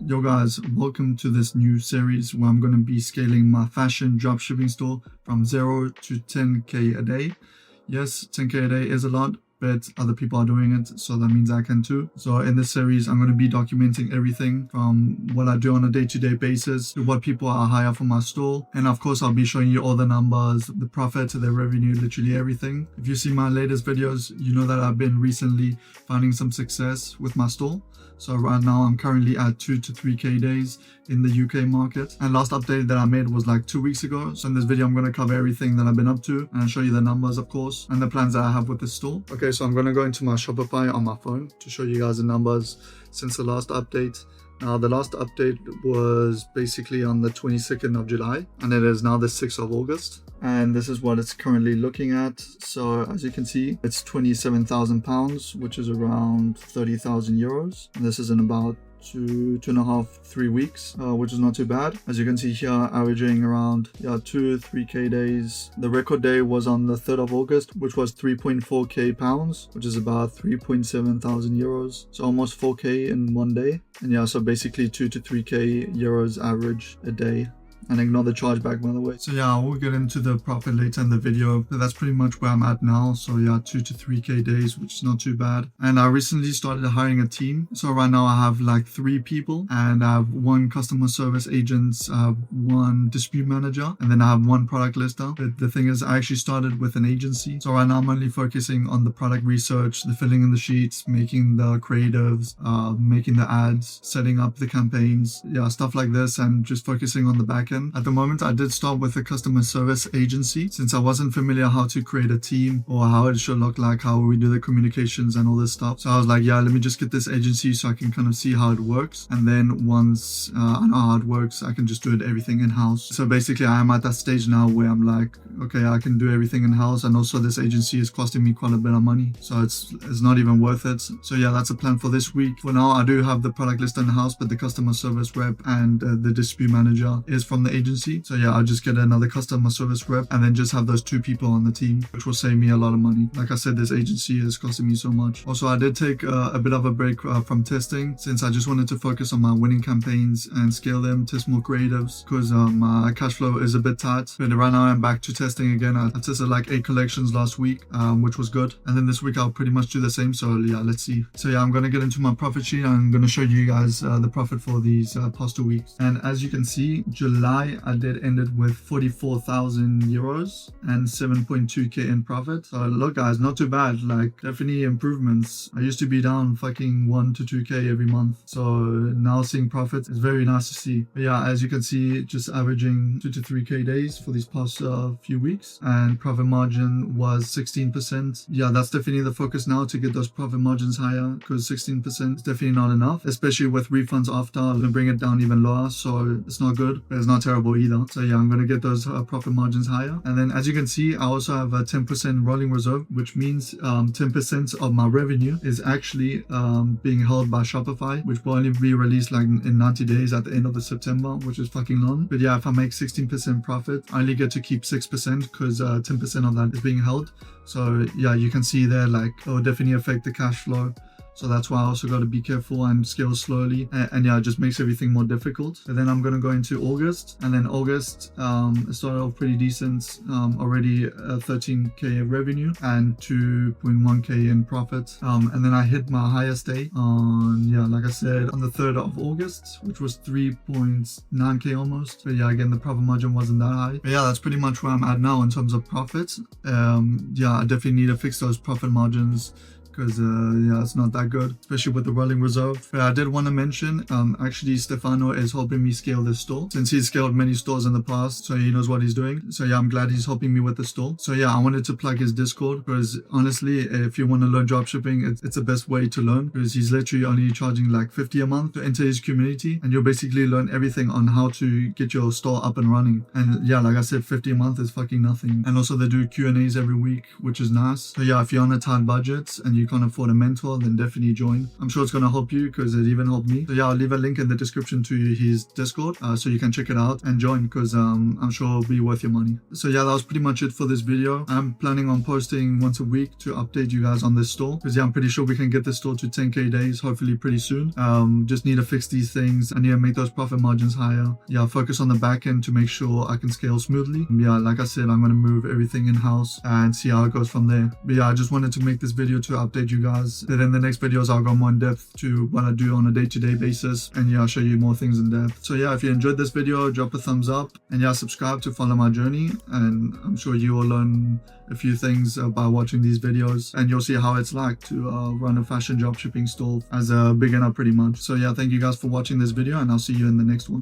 Yo guys, welcome to this new series where I'm going to be scaling my fashion dropshipping store from 0 to 10k a day. Yes, 10k a day is a lot, but other people are doing it, so that means I can too. So in this series, I'm going to be documenting everything from what I do on a day-to-day basis to what people I hire for my store. And of course, I'll be showing you all the numbers, the profit, the revenue, literally everything. If you see my latest videos, you know that I've been recently finding some success with my store. So right now I'm currently at 2 to 3k days in the UK market. And last update that I made was like 2 weeks ago. So in this video, I'm going to cover everything that I've been up to and I'll show you the numbers, of course, and the plans that I have with the store. Okay, so I'm going to go into my Shopify on my phone to show you guys the numbers since the last update. Now, the last update was basically on the 22nd of July, and it is now the 6th of August. And this is what it's currently looking at. So as you can see, it's £27,000, which is around 30,000 euros. And this is in about 2.5-3 weeks, which is not too bad. As you can see here, averaging around 2-3k days. The record day was on the 3rd of August, which was 3.4k pounds, which is about 3.7 thousand euros. So almost 4k in one day. And so basically 2 to 3k euros average a day. And ignore the chargeback, by the way. So we'll get into the profit later in the video, but that's pretty much where I'm at now. So 2 to 3k days, which is not too bad. And I recently started hiring a team. So right now I have like 3 people, and I have 1 customer service agent, I have 1 dispute manager, and then I have 1 product lister. But the thing is, I actually started with an agency. So right now I'm only focusing on the product research, the filling in the sheets, making the creatives, making the ads, setting up the campaigns, stuff like this, and just focusing on the back end. At the moment, I did start with a customer service agency since I wasn't familiar how to create a team or how it should look like, how we do the communications and all this stuff. So I was like, let me just get this agency so I can kind of see how it works. And then once I know how it works, I can just do everything in-house. So basically, I am at that stage now where I'm like, okay, I can do everything in-house. And also this agency is costing me quite a bit of money. So it's not even worth it. So that's a plan for this week. For now, I do have the product list in-house, but the customer service rep and the dispute manager is from the agency. So I'll just get another customer service rep and then just have those 2 people on the team, which will save me a lot of money. Like I said, this agency is costing me so much. Also, I did take a bit of a break from testing since I just wanted to focus on my winning campaigns and scale them, test more creatives because my cash flow is a bit tight. But right now I'm back to testing again. I tested like 8 collections last week, which was good. And then this week I'll pretty much do the same. So let's see. So I'm going to get into my profit sheet. I'm going to show you guys the profit for these past 2 weeks. And as you can see, July I did ended with 44,000 euros and 7.2k in profit. So look guys, not too bad. Like definitely improvements. I used to be down fucking 1 to 2k every month. So now seeing profits is very nice to see. But as you can see, just averaging 2 to 3k days for these past few weeks, and profit margin was 16%. That's definitely the focus now, to get those profit margins higher, because 16% is definitely not enough, especially with refunds after. I'm gonna bring it down even lower, so it's not good, but it's not terrible either. So I'm going to get those profit margins higher. And then as you can see, I also have a 10% rolling reserve, which means 10% of my revenue is actually being held by Shopify, which will only be released like in 90 days at the end of the September, which is fucking long. But if I make 16% profit, I only get to keep 6% because 10% of that is being held. So you can see there, like, it will definitely affect the cash flow. So that's why I also got to be careful and scale slowly. And it just makes everything more difficult. And then I'm going to go into August. And then August, it started off pretty decent. Already 13k revenue and 2.1k in profit. And then I hit my highest day on, like I said, on the 3rd of August, which was 3.9k almost. But again, the profit margin wasn't that high. But that's pretty much where I'm at now in terms of profit. I definitely need to fix those profit margins, because it's not that good, especially with the rolling reserve. But I did want to mention, actually Stefano is helping me scale this store since he's scaled many stores in the past, so he knows what he's doing. So I'm glad he's helping me with the store. So I wanted to plug his Discord, because honestly, if you want to learn dropshipping, it's the best way to learn, because he's literally only charging like 50 a month to enter his community, and you'll basically learn everything on how to get your store up and running. And like I said, 50 a month is fucking nothing. And also they do Q&As every week, which is nice. So if you're on a tight budget and you you can't afford a mentor, then definitely join. I'm sure it's going to help you because it even helped me. So yeah, I'll leave a link in the description to his Discord so you can check it out and join, because I'm sure it'll be worth your money. So yeah, that was pretty much it for this video. I'm planning on posting once a week to update you guys on this store, because yeah, I'm pretty sure we can get this store to 10k days hopefully pretty soon. Just need to fix these things. I need to make those profit margins higher. Yeah, focus on the back end to make sure I can scale smoothly. Yeah, like I said, I'm going to move everything in-house and see how it goes from there. But yeah, I just wanted to make this video to update you guys. Then in the next videos, I'll go more in depth to what I do on a day-to-day basis, and yeah, I'll show you more things in depth. So yeah, if you enjoyed this video, drop a thumbs up, and yeah, subscribe to follow my journey, and I'm sure you will learn a few things by watching these videos, and you'll see how it's like to run a fashion dropshipping store as a beginner pretty much. So yeah, thank you guys for watching this video, and I'll see you in the next one.